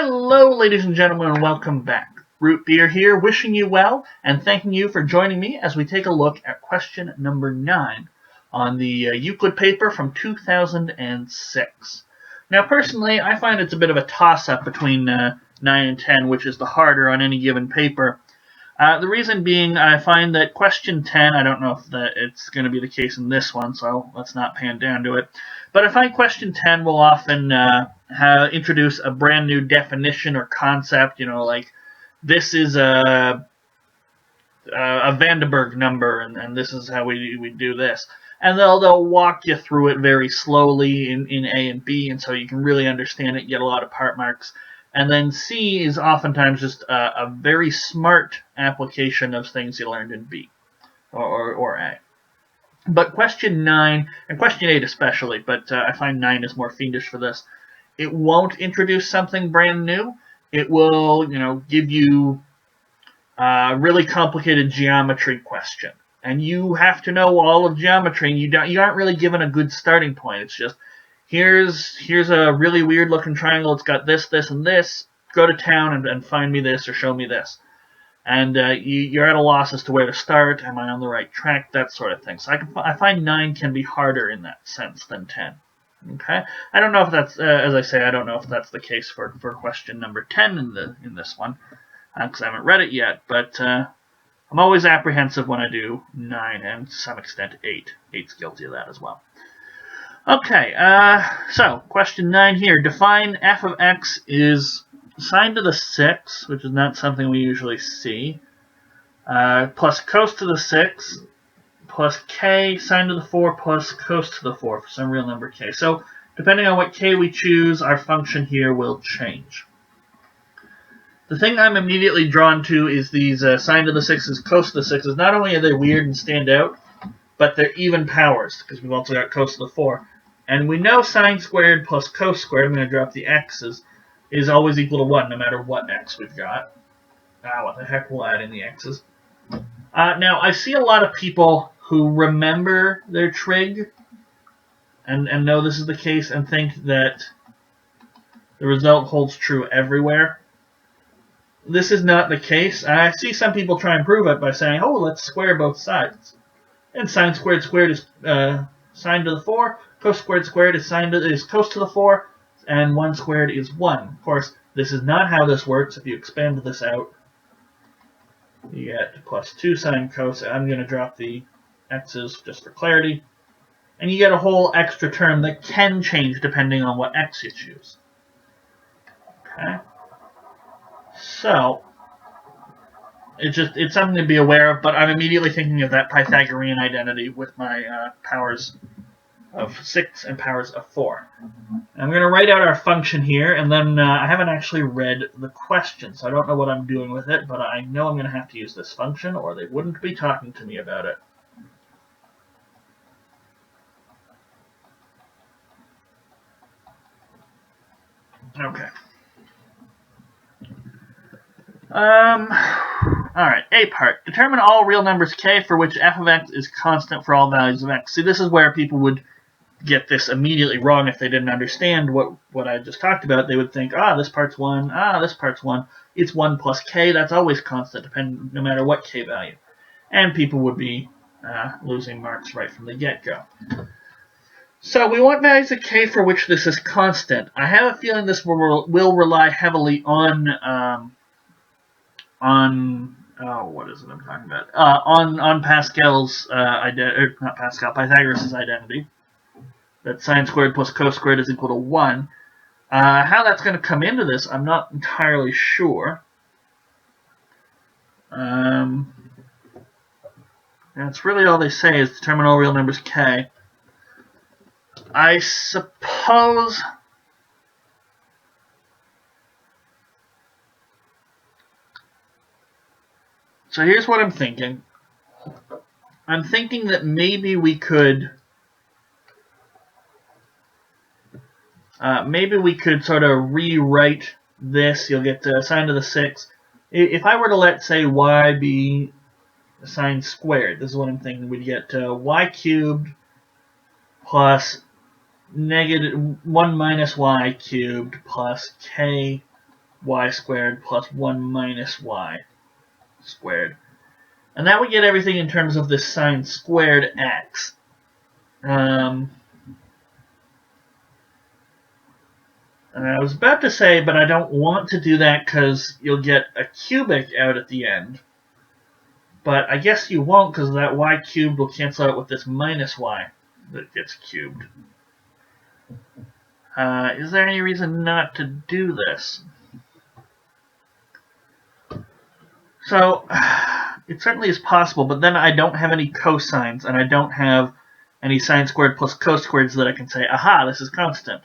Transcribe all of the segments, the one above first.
Hello, ladies and gentlemen, and welcome back. Root Beer here, wishing you well, and thanking you for joining me as we take a look at question number 9 on the Euclid paper from 2006. Now, personally, I find it's a bit of a toss-up between 9 and 10, which is the harder on any given paper. The reason being, I find that question 10, I don't know if it's going to be the case in this one, so let's not pan down to it. But I find question 10 will often introduce a brand new definition or concept, like this is a Vandenberg number, and this is how we do this. And they'll walk you through it very slowly in A and B, and so you can really understand it, get a lot of part marks. And then C is oftentimes just a very smart application of things you learned in B or A. But question 9, and question 8 especially, but I find 9 is more fiendish for this, it won't introduce something brand new. It will, give you a really complicated geometry question. And you have to know all of geometry, and you aren't really given a good starting point. It's just, here's a really weird looking triangle. It's got this, this, and this. Go to town and find me this or show me this. And you're at a loss as to where to start. Am I on the right track? That sort of thing. So I find 9 can be harder in that sense than 10. Okay. I don't know if that's, as I say, I don't know if that's the case for question number 10 in this one, because I haven't read it yet. But I'm always apprehensive when I do 9 and to some extent 8. 8's guilty of that as well. Okay, so question 9 here. Define f of x is sine to the 6, which is not something we usually see, plus cos to the 6, plus k sine to the 4, plus cos to the 4 for some real number k. So depending on what k we choose, our function here will change. The thing I'm immediately drawn to is these sine to the 6's, cos to the 6's. Not only are they weird and stand out, but they're even powers, because we've also got cos to the 4. And we know sine squared plus cos squared, I'm going to drop the x's, is always equal to 1, no matter what x we've got. What the heck, we'll add in the x's. Now, I see a lot of people who remember their trig and know this is the case and think that the result holds true everywhere. This is not the case. I see some people try and prove it by saying, oh, let's square both sides. And sine squared squared is sine to the 4. Cos squared squared is cos to the 4. And 1 squared is 1. Of course, this is not how this works. If you expand this out, you get plus 2 sine cos. I'm going to drop the x's just for clarity. And you get a whole extra term that can change depending on what x you choose. Okay. So, it's something to be aware of, but I'm immediately thinking of that Pythagorean identity with my powers of 6 and powers of 4. I'm going to write out our function here, and then I haven't actually read the question, so I don't know what I'm doing with it, but I know I'm going to have to use this function, or they wouldn't be talking to me about it. Okay. Alright, A part. Determine all real numbers k for which f of x is constant for all values of x. See, this is where people would get this immediately wrong if they didn't understand what I just talked about. They would think, this part's 1, this part's 1. It's 1 plus k, that's always constant, no matter what k value. And people would be losing marks right from the get-go. So we want values of k for which this is constant. I have a feeling this will rely heavily on what is it I'm talking about? On Pascal's not Pascal, Pythagoras' identity. That sine squared plus cos squared is equal to 1. How that's going to come into this, I'm not entirely sure. That's really all they say is determine all real numbers k. I suppose so. Here's what I'm thinking. I'm thinking that maybe we could sort of rewrite this. You'll get sine to the 6. If I were to let, say, y be sine squared, this is what I'm thinking. We'd get y cubed plus negative 1 minus y cubed plus k y squared plus 1 minus y squared. And now we get everything in terms of this sine squared x. And I was about to say, but I don't want to do that because you'll get a cubic out at the end. But I guess you won't because that y cubed will cancel out with this minus y that gets cubed. Is there any reason not to do this? So, it certainly is possible, but then I don't have any cosines, and I don't have any sine squared plus cos squareds that I can say, aha, this is constant.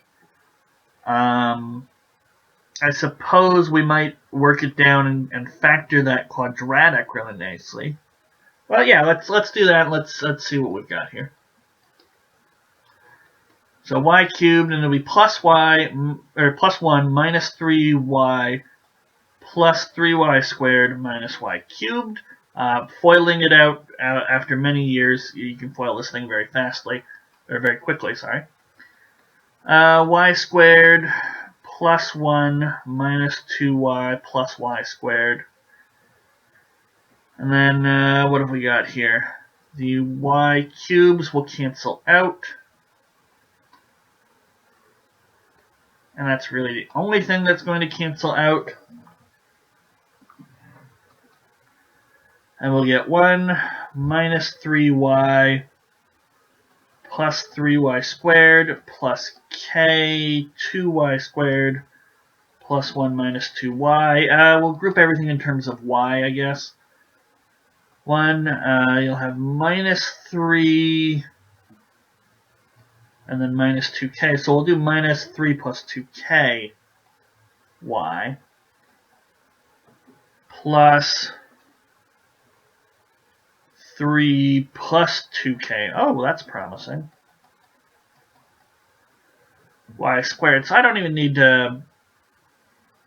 I suppose we might work it down and factor that quadratic really nicely. Well, yeah, let's do that. Let's see what we've got here. So y cubed, and it'll be plus y, or plus 1 minus 3y plus 3y squared minus y cubed. Foiling it out after many years, you can foil this thing very fastly, or very quickly, sorry. Y squared plus 1 minus 2y plus y squared. And then what have we got here? The y cubes will cancel out. And that's really the only thing that's going to cancel out. And we'll get 1 minus 3y plus 3y squared plus k 2y squared plus 1 minus 2y. We'll group everything in terms of y, I guess. 1, you'll have minus 3 and then minus 2k. So we'll do minus 3 plus 2k y plus 3 plus 2k. Oh, well, that's promising. Y squared. So I don't even need to...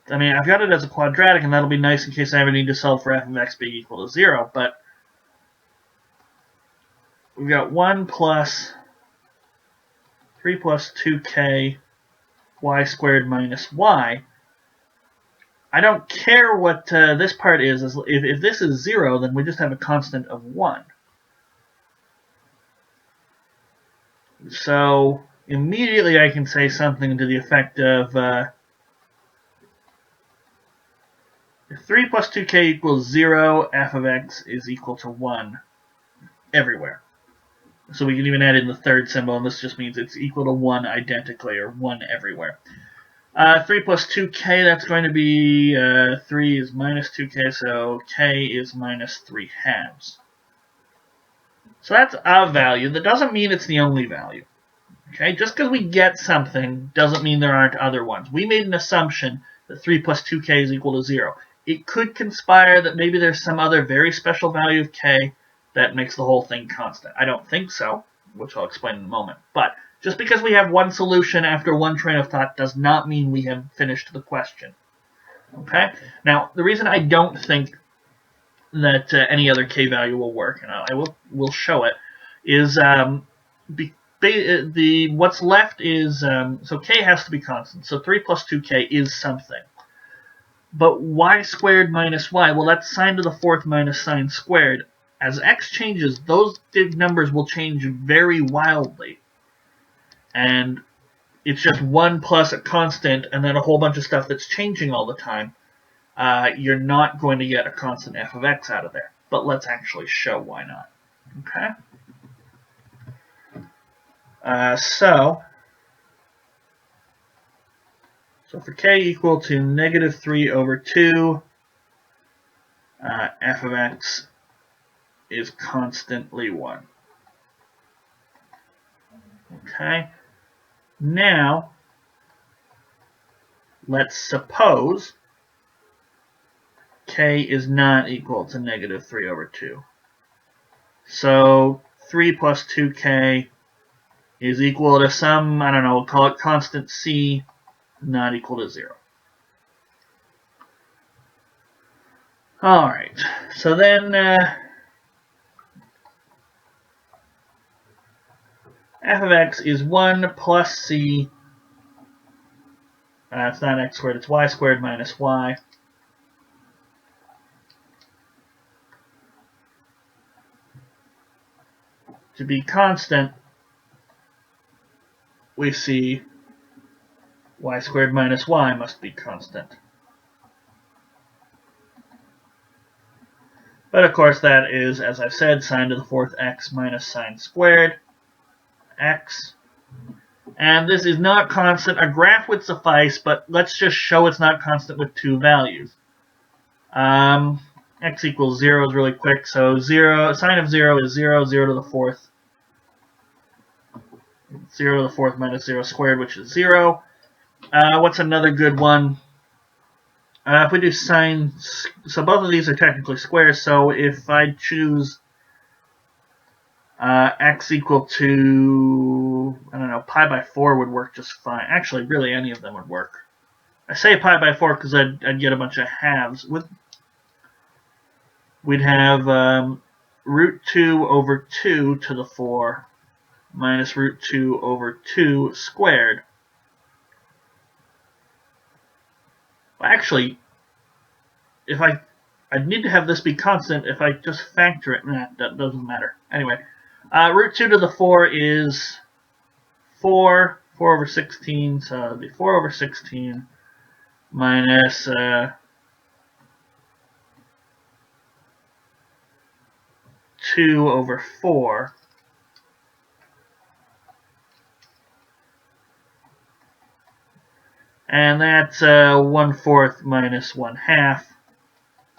I mean, I've got it as a quadratic, and that'll be nice in case I ever need to solve for f of x being equal to 0. But we've got 1 plus 3 plus 2k y squared minus y. I don't care what this part is. If this is 0, then we just have a constant of 1. So immediately I can say something to the effect of if 3 plus 2k equals 0, f of x is equal to 1 everywhere. So we can even add in the third symbol, and this just means it's equal to 1 identically, or 1 everywhere. 3 plus 2k, that's going to be 3 is minus 2k, so k is minus 3 halves. So that's a value. That doesn't mean it's the only value. Okay, just because we get something doesn't mean there aren't other ones. We made an assumption that 3 plus 2k is equal to 0. It could conspire that maybe there's some other very special value of k that makes the whole thing constant. I don't think so, which I'll explain in a moment. But just because we have one solution after one train of thought does not mean we have finished the question. Okay? Now, the reason I don't think that any other k value will work, and I will show it, is what's left is, so k has to be constant. So 3 plus 2k is something. But y squared minus y, well, that's sine to the fourth minus sine squared. As x changes, those big numbers will change very wildly. And it's just 1 plus a constant and then a whole bunch of stuff that's changing all the time. You're not going to get a constant f of x out of there. But let's actually show why not. Okay? So for k equal to negative 3 over 2, f of x is constantly 1. Okay? Now, let's suppose k is not equal to negative 3 over 2. So 3 plus 2k is equal to some, I don't know, we'll call it constant c, not equal to 0. Alright, so then f of x is 1 plus c It's not x squared, it's y squared minus y. To be constant, we see y squared minus y must be constant. But of course that is, as I've said, sine to the fourth x minus sine squared x. And this is not constant. A graph would suffice, but let's just show it's not constant with two values. X equals 0 is really quick, so sine of 0 is 0, 0 to the fourth. 0 to the fourth minus 0 squared, which is 0. What's another good one? If we do sine, so both of these are technically squares, so if I choose x equal to, I don't know, pi by 4 would work just fine. Actually, really any of them would work. I say pi by 4 because I'd get a bunch of halves. We'd have root 2 over 2 to the 4 minus root 2 over 2 squared. Well, actually, if I'd need to have this be constant. If I just factor it, that doesn't matter. Anyway, root 2 to the 4 is 4 over 16, so it'll be 4 over 16 minus 2 over 4. And that's 1/4 minus 1/2,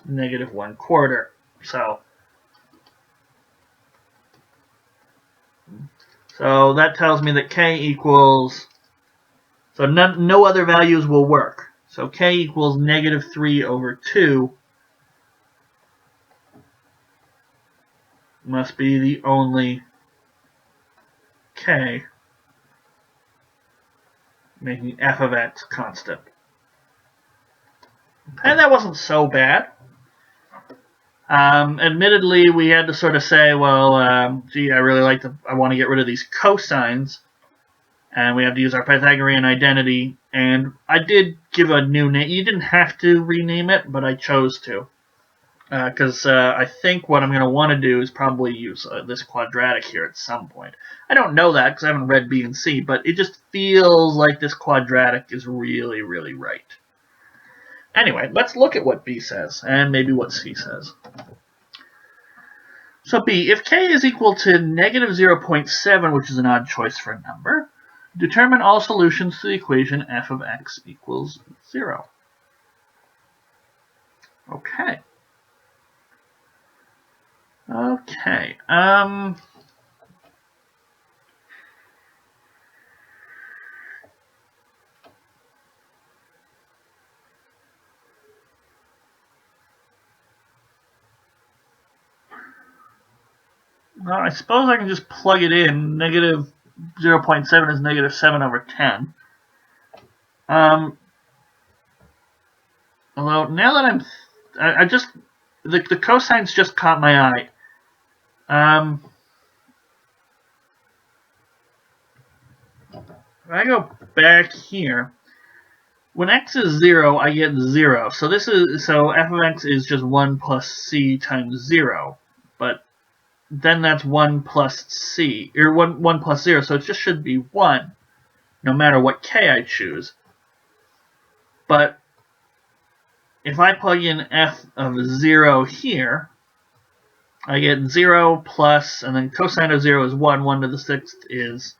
negative 1/4. So that tells me that k equals, so no other values will work. So k equals negative 3 over 2 must be the only k, making f of x constant. And that wasn't so bad. Admittedly, we had to sort of say, well, gee, I want to get rid of these cosines, and we have to use our Pythagorean identity, and I did give a new name. You didn't have to rename it, but I chose to, because I think what I'm going to want to do is probably use this quadratic here at some point. I don't know that because I haven't read B and C, but it just feels like this quadratic is really, really right. Anyway, let's look at what B says, and maybe what C says. So B, if k is equal to negative 0.7, which is an odd choice for a number, determine all solutions to the equation f of x equals 0. Okay. Okay. Well, I suppose I can just plug it in. Negative 0.7 is negative 7 over 10. Although, now that the cosines just caught my eye. If I go back here, when x is 0, I get 0. So f of x is just 1 plus c times 0. But then that's 1 plus c, or 1 plus 0, so it just should be 1, no matter what k I choose. But if I plug in f of 0 here, I get 0 plus, and then cosine of 0 is 1, 1 to the 6th is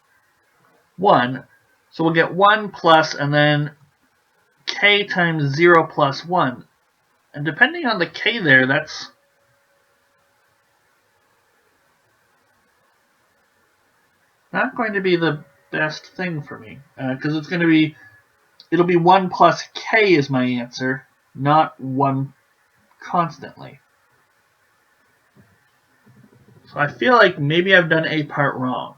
1. So we'll get 1 plus, and then k times 0 plus 1. And depending on the k there, that's not going to be the best thing for me, because it'll be 1 plus k is my answer, not 1 constantly. So I feel like maybe I've done a part wrong.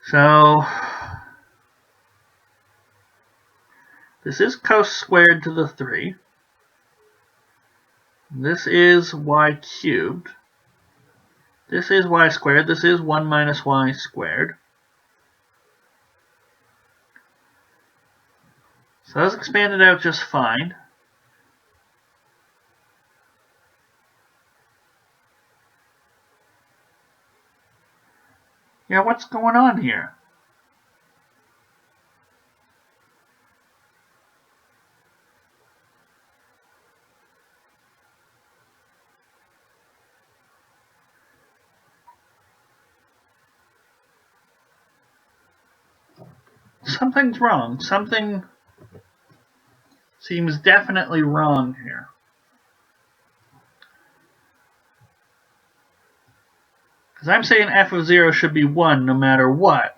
So this is cos squared to the 3. This is y cubed. This is y squared. This is 1 minus y squared. So that's expanded out just fine. Yeah, what's going on here? Something's wrong. Something seems definitely wrong here. Because I'm saying f of 0 should be 1 no matter what.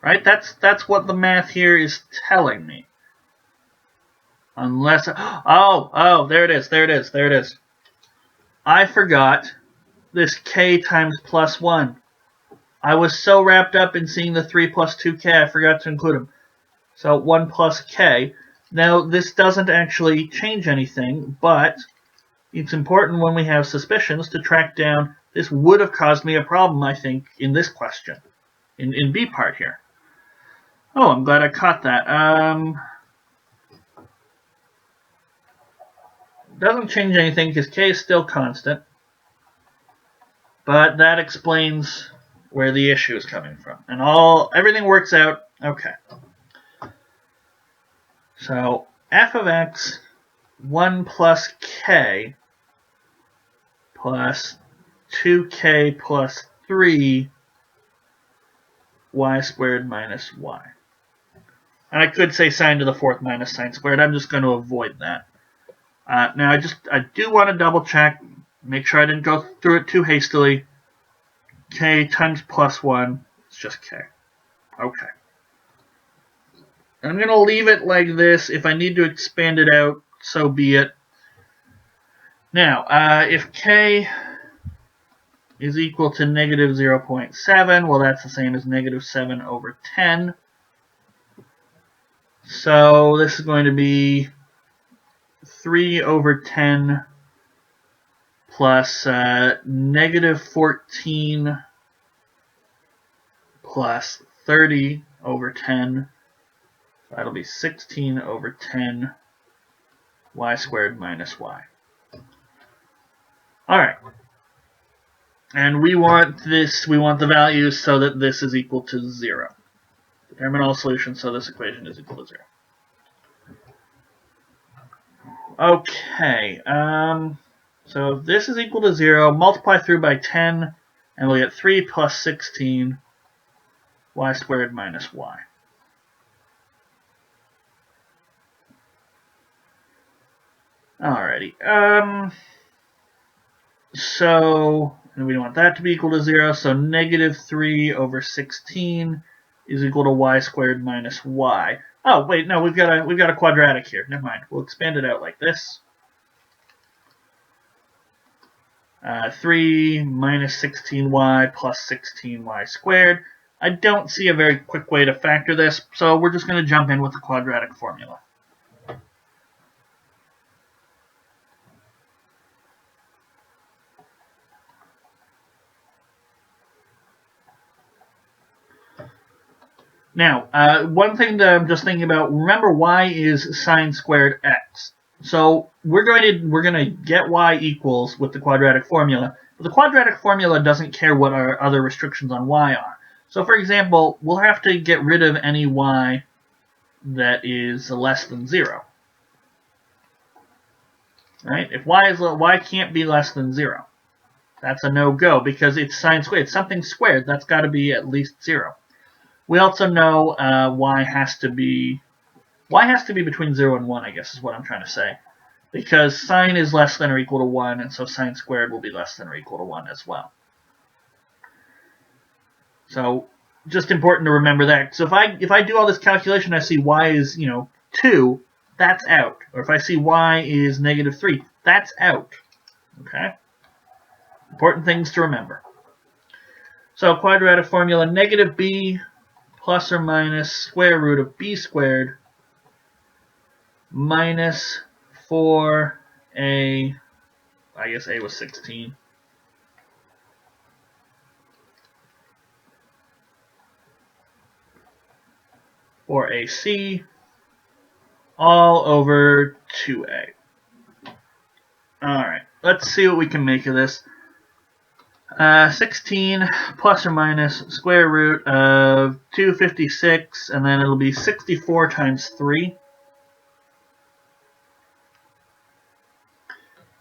Right? That's what the math here is telling me. Unless... Oh, there it is. I forgot this k times plus 1. I was so wrapped up in seeing the 3 plus 2k, I forgot to include them. So 1 plus k. Now, this doesn't actually change anything, but it's important when we have suspicions to track down. This would have caused me a problem, I think, in this question, in B part here. Oh, I'm glad I caught that. Doesn't change anything because k is still constant, but that explains where the issue is coming from. And everything works out okay. So f of x, 1 plus k plus 2k plus 3 y squared minus y. And I could say sine to the fourth minus sine squared. I'm just going to avoid that. Now I do want to double check, make sure I didn't go through it too hastily. K times plus 1, it's just k. Okay. I'm going to leave it like this. If I need to expand it out, so be it. Now, if k is equal to negative 0.7, well, that's the same as negative 7 over 10. So this is going to be 3 over 10 plus negative 14 plus 30 over 10. That'll be 16 over 10 y squared minus y. All right. And we want the values so that this is equal to 0. Determine all solutions so this equation is equal to 0. Okay, so if this is equal to 0, multiply through by 10, and we'll get 3 plus 16 y squared minus y. Alrighty, so and we want that to be equal to 0, so negative 3 over 16 is equal to y squared minus y. Oh, wait, no, we've got a quadratic here. Never mind. We'll expand it out like this. 3 minus 16y plus 16y squared. I don't see a very quick way to factor this, so we're just going to jump in with the quadratic formula. Now, one thing that I'm just thinking about, remember y is sine squared x. So we're going to get y equals with the quadratic formula, but the quadratic formula doesn't care what our other restrictions on y are. So for example, we'll have to get rid of any y that is less than 0. Right? If y can't be less than 0. That's a no-go because it's sine squared. It's something squared. That's got to be at least 0. We also know y has to be between 0 and 1, I guess is what I'm trying to say. Because sine is less than or equal to 1, and so sine squared will be less than or equal to 1 as well. So just important to remember that. So if I do all this calculation, I see y is 2, that's out. Or if I see y is negative 3, that's out. Okay? Important things to remember. So quadratic formula, negative b plus or minus square root of b squared minus 4a, I guess a was 16, or AC all over 2A. Alright, let's see what we can make of this. 16 plus or minus square root of 256, and then it'll be 64 times 3.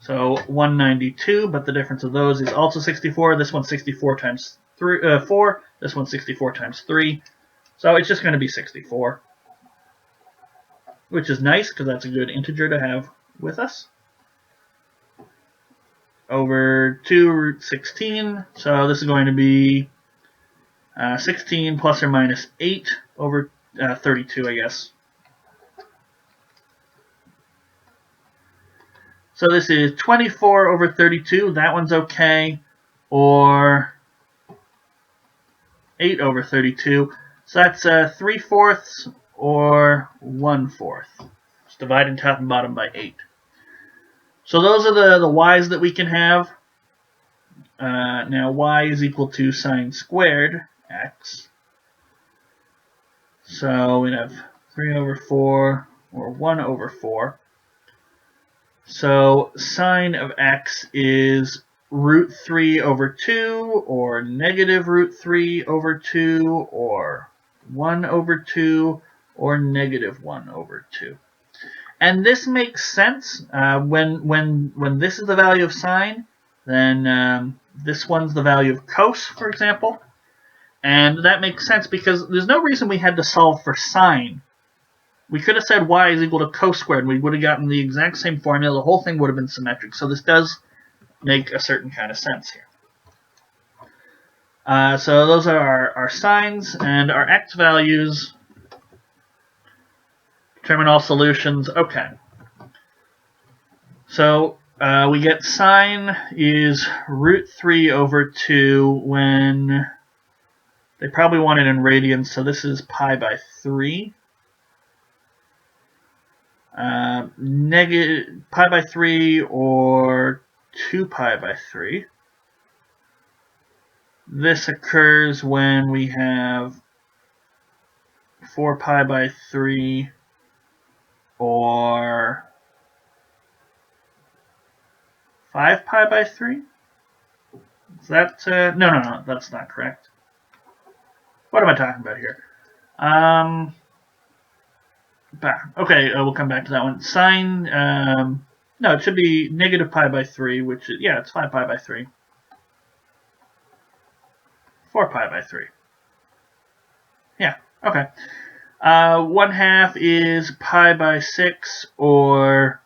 So 192, but the difference of those is also 64. This one's 64 times 4. This one's 64 times 3. So it's just going to be 64. Which is nice, because that's a good integer to have with us. Over 2 root 16. So this is going to be 16 plus or minus 8 over 32, I guess. So this is 24 over 32. That one's okay. Or 8 over 32. So that's 3/4 or 1/4. Just dividing top and bottom by 8. So those are the y's that we can have. Now y is equal to sine squared x. So we have 3 over 4 or 1 over 4. So sine of x is root 3 over 2, or negative root 3 over 2, or 1 over 2, or negative 1 over 2. And this makes sense. When this is the value of sine, then this one's the value of cos, for example. And that makes sense because there's no reason we had to solve for sine. We could have said y is equal to cos squared, and we would have gotten the exact same formula. The whole thing would have been symmetric. So this does make a certain kind of sense here. So those are our sines and our x values. Determine all solutions. Okay. So we get sine is root 3 over 2 when they probably want it in radians, so this is pi by 3. Negative pi by 3 or 2 pi by 3. This occurs when we have 4 pi by 3 or 5 pi by 3. Is that no, that's not correct. What am I talking about here? Okay, we'll come back to that one. Sine, no, it should be negative pi by 3, which is, yeah, it's 5 pi by 3. 4 pi by 3. Yeah, okay. 1/2 is pi by 6 or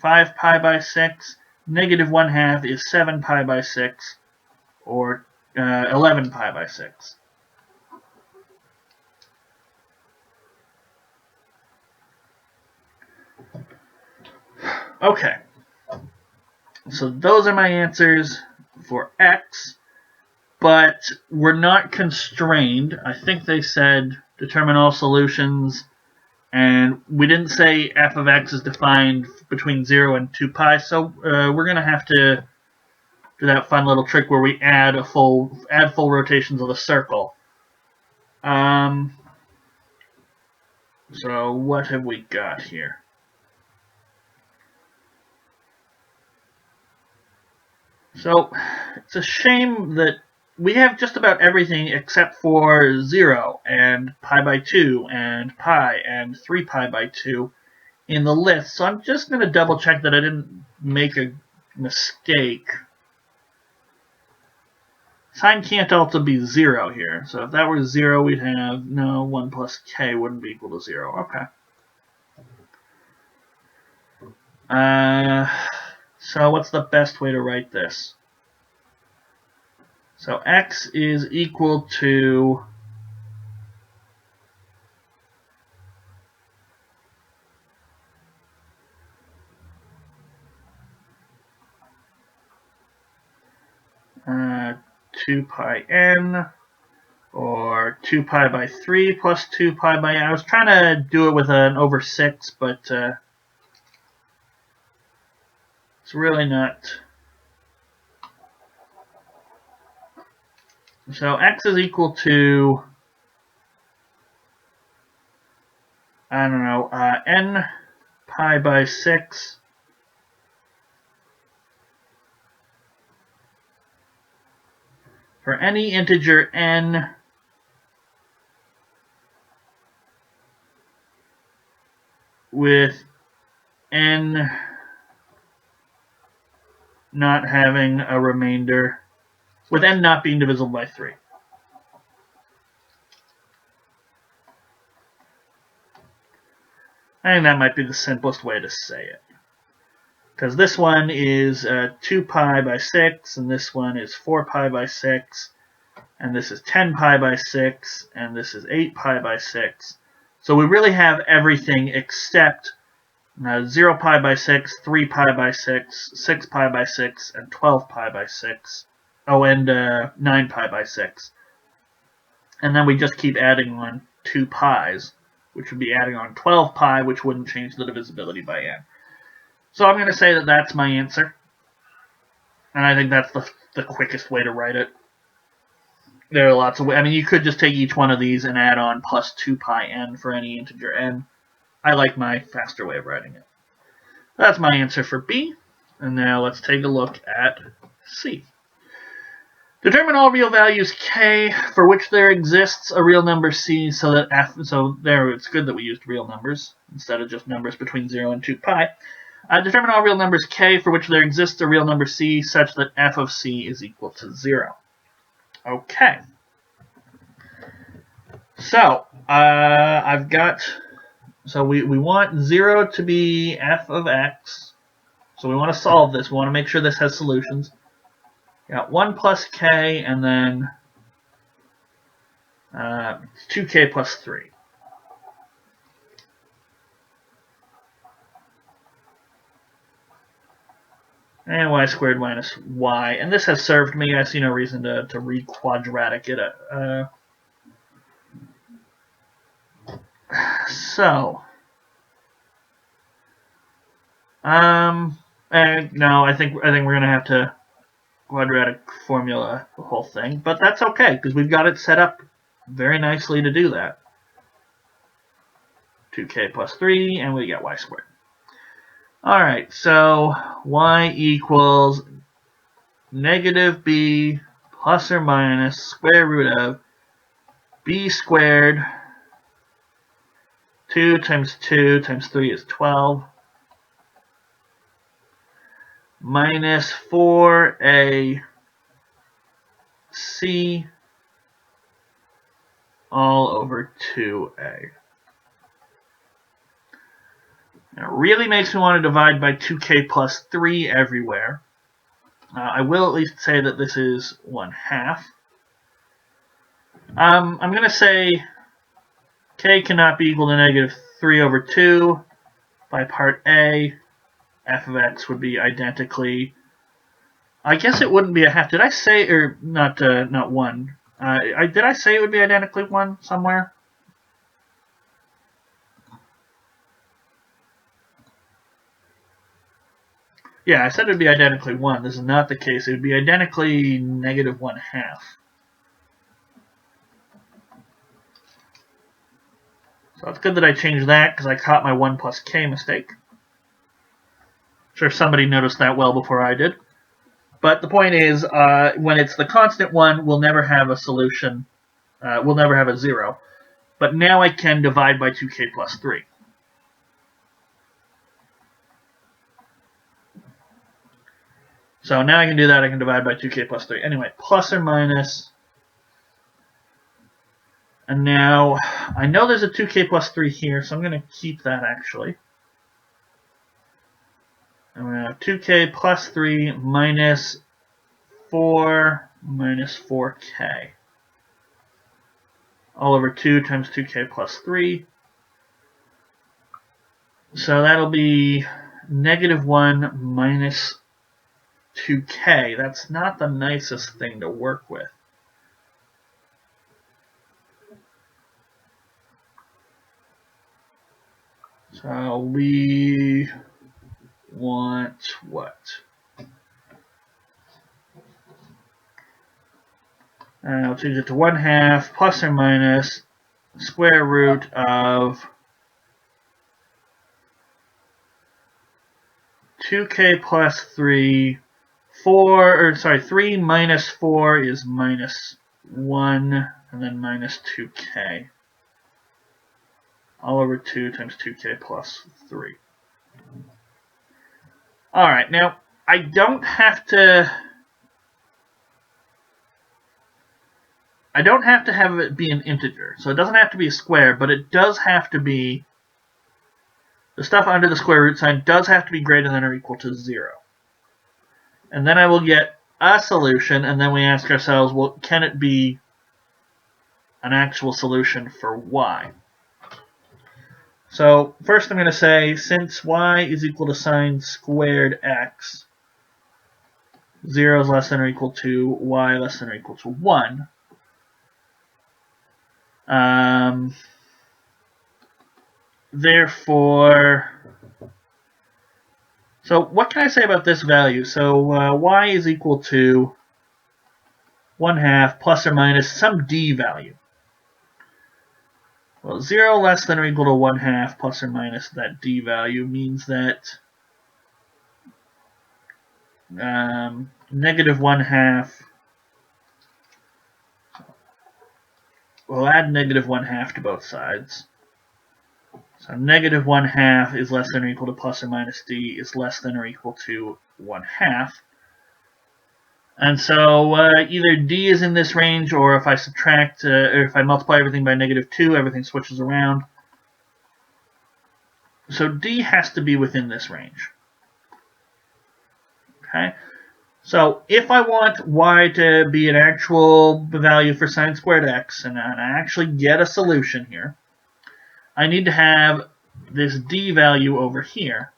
5 pi by 6. Negative 1/2 is 7 pi by 6 or 11 pi by 6. Okay, so those are my answers for x, but we're not constrained. I think they said determine all solutions, and we didn't say f of x is defined between 0 and 2 pi, so we're going to have to do that fun little trick where we add full rotations of the circle. So what have we got here? So it's a shame that we have just about everything except for 0 and pi by 2 and pi and 3 pi by 2 in the list. So I'm just going to double check that I didn't make a mistake. Sine can't also be 0 here. So if that were 0, we'd have, no, 1 plus k wouldn't be equal to 0. Okay. So what's the best way to write this? So x is equal to 2 pi n, or 2 pi by 3 plus 2 pi by n. I was trying to do it with an over 6, but it's really not. So x is equal to I don't know, n pi by 6 for any integer n with n not having a remainder, with n not being divisible by 3. I think that might be the simplest way to say it. Because this one is 2 pi by 6, and this one is 4 pi by 6, and this is 10 pi by 6, and this is 8 pi by 6. So we really have everything except 0 pi by 6, 3 pi by 6, 6 pi by 6, and 12 pi by 6. Oh, and 9 pi by 6. And then we just keep adding on 2 pi's, which would be adding on 12 pi, which wouldn't change the divisibility by n. So I'm going to say that that's my answer. And I think that's the quickest way to write it. There are lots of ways. I mean, you could just take each one of these and add on plus 2 pi n for any integer n. I like my faster way of writing it. That's my answer for B. And now let's take a look at C. Determine all real values k for which there exists a real number c so that it's good that we used real numbers instead of just numbers between 0 and 2 pi. Determine all real numbers k for which there exists a real number c such that f of c is equal to 0. Okay. So, we want 0 to be f of x. So we want to solve this. We want to make sure this has solutions. Got 1 plus k, and then 2k plus 3. And y squared minus y. And this has served me. I see no reason to re-quadratic it. No, I think we're going to have to quadratic formula the whole thing, but that's okay because we've got it set up very nicely to do that. 2k plus 3, and we get y squared. All right, so y equals negative b plus or minus square root of b squared 2 times 2 times 3 is 12 minus 4ac all over 2a. Now, it really makes me want to divide by 2k plus 3 everywhere. I will at least say that this is 1/2. I'm going to say k cannot be equal to negative 3 over 2 by part A. F of x would be identically. I guess it wouldn't be a half. Did I say, or not 1? Did I say it would be identically 1 somewhere? Yeah, I said it would be identically 1. This is not the case. It would be identically negative 1/2. So it's good that I changed that because I caught my 1 plus k mistake. I'm sure somebody noticed that well before I did. But the point is, when it's the constant 1, we'll never have a solution. We'll never have a 0. But now I can divide by 2k plus 3. So now I can do that. I can divide by 2k plus 3. Anyway, plus or minus. And now I know there's a 2k plus 3 here, so I'm going to keep that actually. And we're going to have 2k plus 3 minus 4 minus 4k. All over 2 times 2k plus 3. So that'll be negative 1 minus 2k. That's not the nicest thing to work with. So we want what? I'll change it to 1/2 plus or minus square root of 2k plus 3, 3 minus 4 is minus 1, and then minus 2k. All over 2 times 2k plus 3. Alright, now, I don't have to have it be an integer, so it doesn't have to be a square, but it does have to be, the stuff under the square root sign does have to be greater than or equal to 0. And then I will get a solution, and then we ask ourselves, well, can it be an actual solution for y? So first I'm going to say, since y is equal to sine squared x, 0 is less than or equal to y less than or equal to 1, therefore, so what can I say about this value? So y is equal to 1/2 plus or minus some d value. Well, 0 less than or equal to 1/2 plus or minus that d value means that negative 1/2, we'll add negative 1/2 to both sides. So negative 1/2 is less than or equal to plus or minus d is less than or equal to 1/2. And so either d is in this range, or if I subtract, or if I multiply everything by negative 2, everything switches around. So d has to be within this range. Okay. So if I want y to be an actual value for sine squared x, and I actually get a solution here, I need to have this d value over here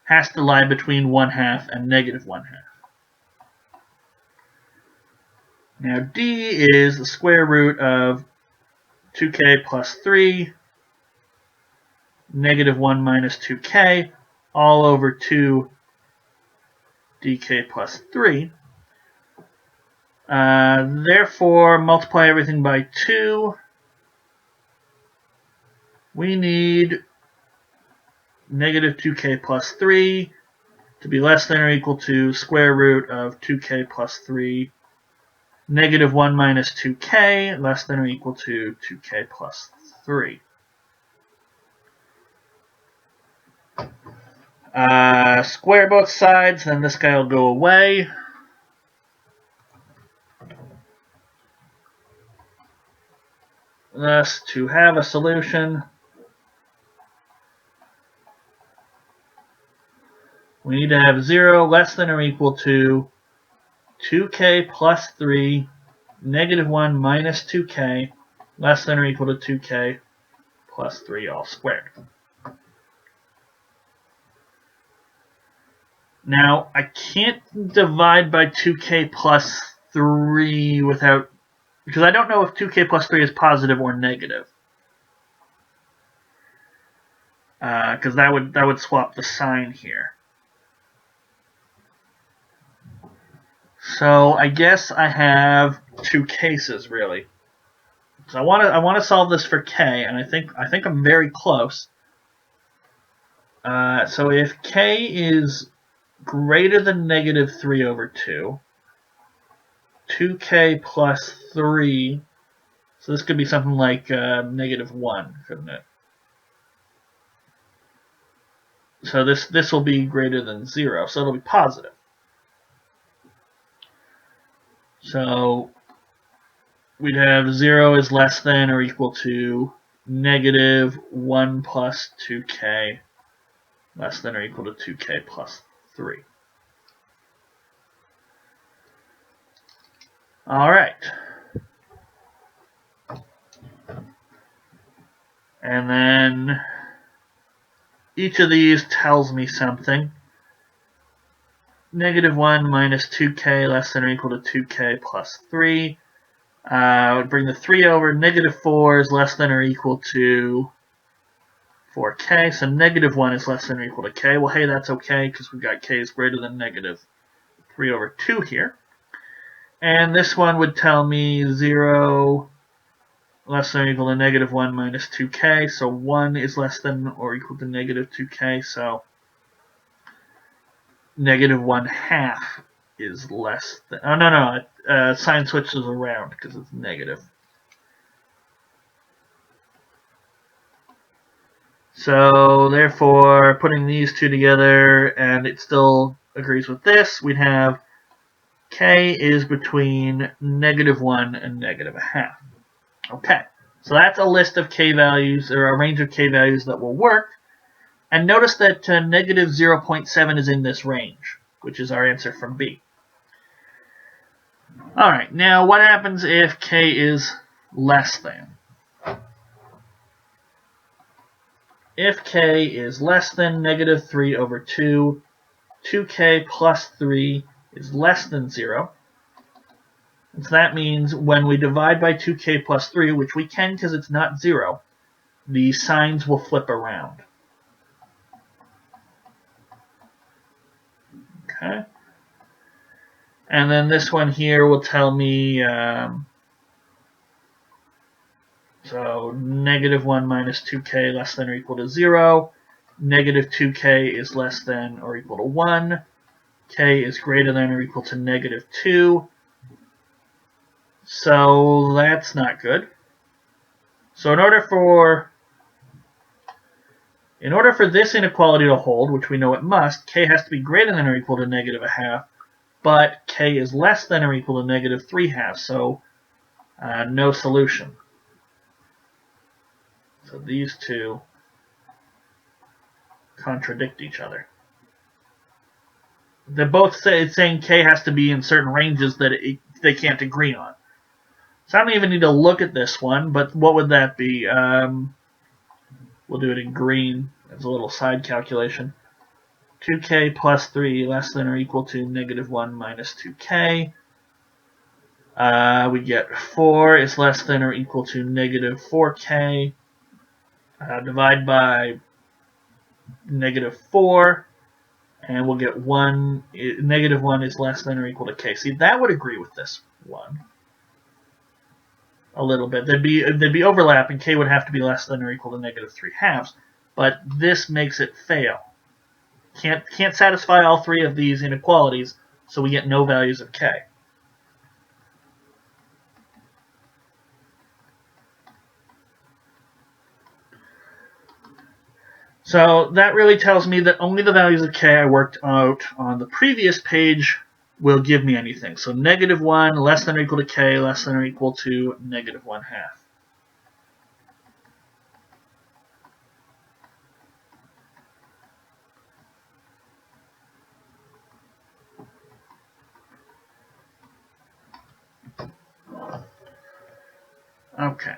has to lie between 1/2 and negative 1/2. Now d is the square root of 2k plus 3, negative 1 minus 2k, all over 2 dk plus 3. Therefore, multiply everything by 2. We need negative 2k plus 3 to be less than or equal to square root of 2k plus 3, negative 1 minus 2k, less than or equal to 2k plus 3. Square both sides, then this guy will go away. Thus, to have a solution, we need to have 0 less than or equal to 2k plus 3, negative 1 minus 2k, less than or equal to 2k plus 3 all squared. Now, I can't divide by 2k plus 3 without, because I don't know if 2k plus 3 is positive or negative. Because that would swap the sign here. So I guess I have two cases really. So I want to solve this for k, and I think I'm very close. So if k is greater than negative 3 over 2, 2k plus 3, so this could be something like negative 1, couldn't it? So this will be greater than 0, so it'll be positive. So we'd have 0 is less than or equal to negative 1 plus 2k less than or equal to 2k plus 3. All right. And then each of these tells me something. Negative 1 minus 2k less than or equal to 2k plus 3. I would bring the 3 over. Negative 4 is less than or equal to 4k. So negative 1 is less than or equal to k. Well, hey, that's okay because we've got k is greater than negative 3 over 2 here. And this one would tell me 0 less than or equal to negative 1 minus 2k. So 1 is less than or equal to negative 2k. So negative 1/2 is less than... Oh, no. Sign switches around because it's negative. So, therefore, putting these two together, and it still agrees with this, we'd have k is between negative 1 and negative 1/2. Okay, so that's a list of k values, or a range of k values that will work. And notice that negative 0.7 is in this range, which is our answer from B. Alright, now what happens if k is less than? If k is less than negative 3 over 2, 2k plus 3 is less than 0. And so that means when we divide by 2k plus 3, which we can because it's not 0, the signs will flip around. Okay. And then this one here will tell me, so negative 1 minus 2k less than or equal to 0. Negative 2k is less than or equal to 1. K is greater than or equal to negative 2. So that's not good. So in order for this inequality to hold, which we know it must, k has to be greater than or equal to negative 1/2, but k is less than or equal to negative 3/2, so no solution. So these two contradict each other. They're both saying k has to be in certain ranges that they can't agree on. So I don't even need to look at this one, but what would that be? We'll do it in green as a little side calculation. 2k plus 3 less than or equal to negative 1 minus 2k. We get 4 is less than or equal to negative 4k. Divide by negative 4, and we'll get 1. Negative 1 is less than or equal to k. See, that would agree with this one a little bit. There'd be overlap, and k would have to be less than or equal to negative 3/2, but this makes it fail. Can't satisfy all three of these inequalities, so we get no values of k. So that really tells me that only the values of k I worked out on the previous page will give me anything. So negative 1 less than or equal to k less than or equal to negative 1/2. Okay.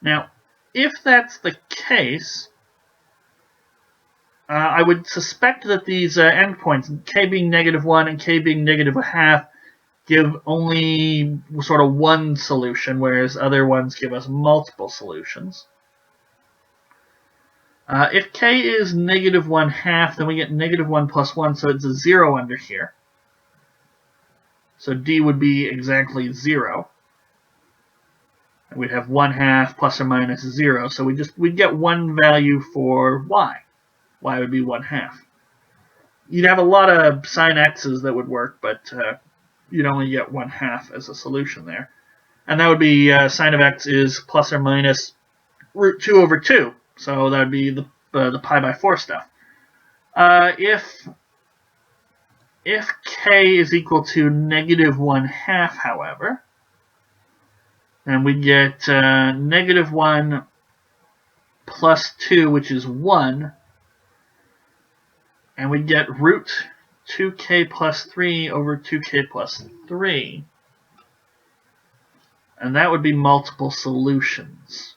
Now, if that's the case, I would suspect that these endpoints, k being negative 1 and k being negative 1/2, give only sort of one solution, whereas other ones give us multiple solutions. If k is negative 1/2, then we get negative 1 plus 1, so it's a 0 under here. So d would be exactly 0. And we'd have 1/2 plus or minus 0, so we'd get one value for y. Y would be 1/2. You'd have a lot of sine x's that would work, but you'd only get 1/2 as a solution there. And that would be sine of x is plus or minus root 2 over 2. So that would be the pi by 4 stuff. If k is equal to negative 1/2, however, then we get negative 1 plus 2, which is 1. And we get root 2k plus 3 over 2k plus 3. And that would be multiple solutions,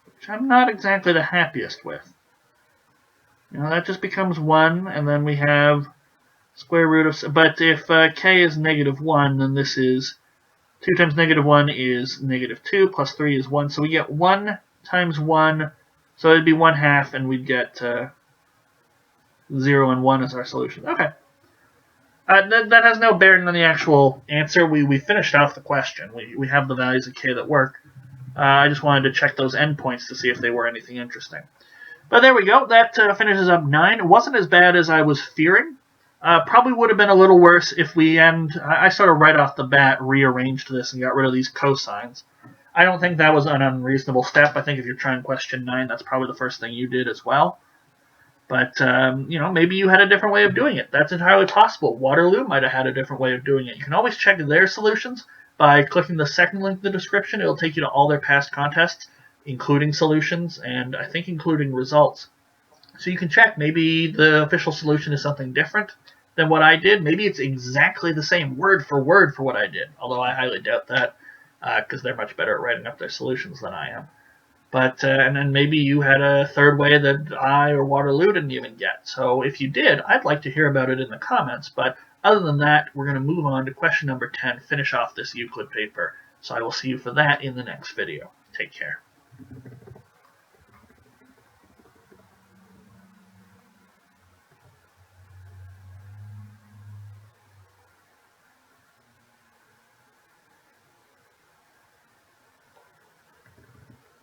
which I'm not exactly the happiest with. That just becomes 1, and then we have square root of... But if k is negative 1, then this is 2 times negative 1 is negative 2, plus 3 is 1. So we get 1 times 1, so it'd be 1/2, and we'd get 0 and 1 as our solution. Okay. That has no bearing on the actual answer. We finished off the question. We have the values of k that work. I just wanted to check those endpoints to see if they were anything interesting. But there we go. That finishes up 9. It wasn't as bad as I was fearing. Probably would have been a little worse if I sort of right off the bat rearranged this and got rid of these cosines. I don't think that was an unreasonable step. I think if you're trying question 9, that's probably the first thing you did as well. But, maybe you had a different way of doing it. That's entirely possible. Waterloo might have had a different way of doing it. You can always check their solutions by clicking the second link in the description. It'll take you to all their past contests, including solutions, and I think including results. So you can check. Maybe the official solution is something different than what I did. Maybe it's exactly the same word for what I did, although I highly doubt that because they're much better at writing up their solutions than I am. But and then maybe you had a third way that I or Waterloo didn't even get. So if you did, I'd like to hear about it in the comments. But other than that, we're going to move on to question number 10, finish off this Euclid paper. So I will see you for that in the next video. Take care.